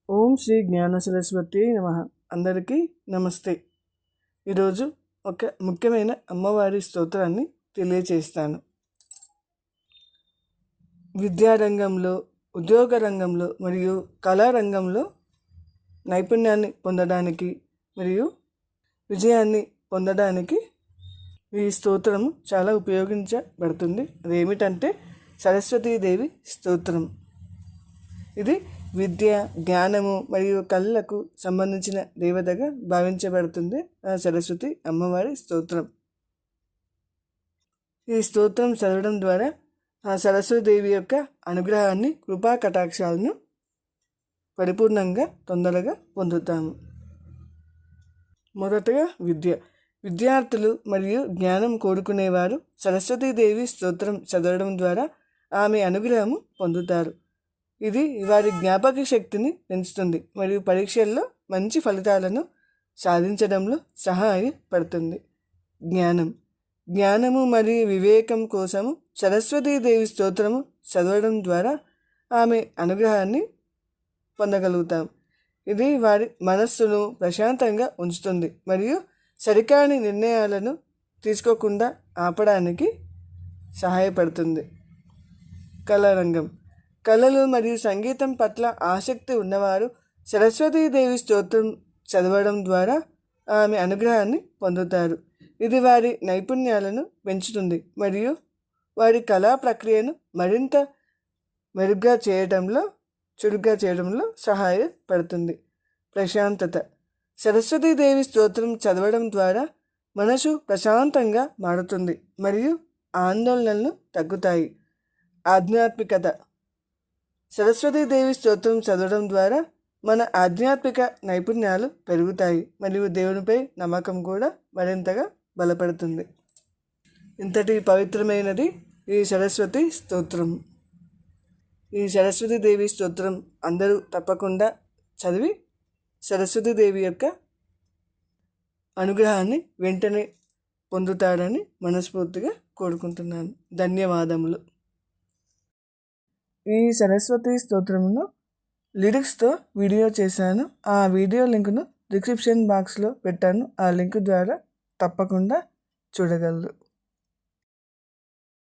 ఓం శ్రీ జ్ఞాన సరస్వతి నమః. అందరికీ నమస్తే. ఈరోజు ఒక ముఖ్యమైన అమ్మవారి స్తోత్రాన్ని తెలియచేస్తాను. విద్యారంగంలో, ఉద్యోగ రంగంలో మరియు కళారంగంలో నైపుణ్యాన్ని పొందడానికి మరియు విజయాన్ని పొందడానికి ఈ స్తోత్రం చాలా ఉపయోగించబడుతుంది. అదేమిటంటే సరస్వతీదేవి స్తోత్రం. ఇది విద్య, జ్ఞానము మరియు కళలకు సంబంధించిన దేవతగా భావించబడుతుంది సరస్వతి అమ్మవారి స్తోత్రం. ఈ స్తోత్రం చదవడం ద్వారా ఆ సరస్వతీదేవి యొక్క అనుగ్రహాన్ని, కృపా కటాక్షాలను పరిపూర్ణంగా తొందరగా పొందుతాము. మొదటగా విద్యార్థులు మరియు జ్ఞానం కోరుకునేవారు సరస్వతీదేవి స్తోత్రం చదవడం ద్వారా ఆమె అనుగ్రహము పొందుతారు. ఇది వారి జ్ఞాపక శక్తిని పెంచుతుంది మరియు పరీక్షల్లో మంచి ఫలితాలను సాధించడంలో సహాయపడుతుంది. జ్ఞానము మరియు వివేకం కోసము సరస్వతీదేవి స్తోత్రము చదవడం ద్వారా ఆమె అనుగ్రహాన్ని పొందగలుగుతాం. ఇది వారి మనస్సును ప్రశాంతంగా ఉంచుతుంది మరియు సరికాని నిర్ణయాలను తీసుకోకుండా ఆపడానికి సహాయపడుతుంది. కళారంగం. కళలు మరియు సంగీతం పట్ల ఆసక్తి ఉన్నవారు సరస్వతీదేవి స్తోత్రం చదవడం ద్వారా ఆమె అనుగ్రహాన్ని పొందుతారు. ఇది వారి నైపుణ్యాలను పెంచుతుంది మరియు వారి కళా ప్రక్రియను మరింత చురుగ్గా చేయడంలో సహాయపడుతుంది. ప్రశాంతత. సరస్వతీదేవి స్తోత్రం చదవడం ద్వారా మనసు ప్రశాంతంగా మారుతుంది మరియు ఆందోళనలు తగ్గుతాయి. ఆధ్యాత్మికత. సరస్వతీదేవి స్తోత్రం చదవడం ద్వారా మన ఆధ్యాత్మిక నైపుణ్యాలు పెరుగుతాయి మరియు దేవునిపై నమ్మకం కూడా మరింతగా బలపడుతుంది. ఇంతటి పవిత్రమైనది ఈ సరస్వతి స్తోత్రం. ఈ సరస్వతీదేవి స్తోత్రం అందరూ తప్పకుండా చదివి సరస్వతీదేవి యొక్క అనుగ్రహాన్ని వెంటనే పొందుతారని మనస్ఫూర్తిగా కోరుకుంటున్నాను. ధన్యవాదములు. ఈ సరస్వతి స్తోత్రమును లిరిక్స్తో వీడియో చేశాను. ఆ వీడియో లింకును డిస్క్రిప్షన్ బాక్స్లో పెట్టాను. ఆ లింక్ ద్వారా తప్పకుండా చూడగలరు.